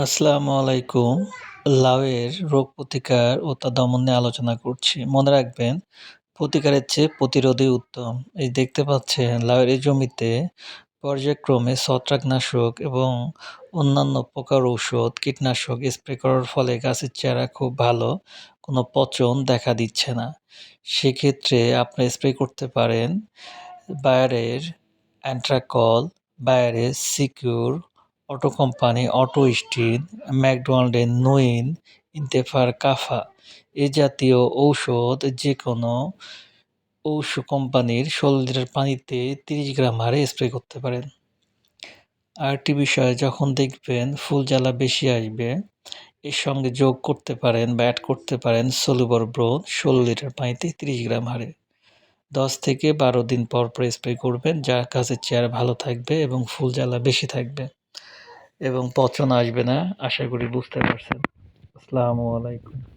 আসসালামু আলাইকুম। লাউয়ের রোগ প্রতিকার ও তা দমন নিয়ে আলোচনা করছি। মনে রাখবেন, প্রতিকারের চেয়ে প্রতিরোধই উত্তম। এই দেখতে পাচ্ছেন লাউয়ের এই জমিতে পর্যায়ক্রমে ছত্রাকনাশক এবং অন্যান্য পোকার ঔষধ, কীটনাশক স্প্রে করার ফলে গাছের চেহারা খুব ভালো, কোনো পচন দেখা দিচ্ছে না। সেক্ষেত্রে আপনারা স্প্রে করতে পারেন বায়ারের অ্যান্ট্রাকল, বায়ারের সিকিউর, অটো কোম্পানি অটো স্টিন, ম্যাকডোনাল্ডের নুইন, ইন্তেফার কাফা এ জাতীয় ঔষধ যেকোনো কোম্পানির ১৬ লিটার পানিতে ৩০ গ্রাম হারে স্প্রে করতে পারেন। আরেকটি বিষয়, যখন দেখবেন ফুল জ্বালা বেশি আসবে, এর সঙ্গে যোগ করতে পারেন বা এড করতে পারেন সলুবর ব্রোন ১৬ লিটার পানিতে ৩০ গ্রাম হারে। ১০ থেকে ১২ দিন পর স্প্রে করবেন, যা গাছের চেহারা ভালো থাকবে এবং ফুল জ্বালা বেশি থাকবে এবং পচন আসবে না। আশা করি বুঝতে পারছেন। আসসালামু আলাইকুম।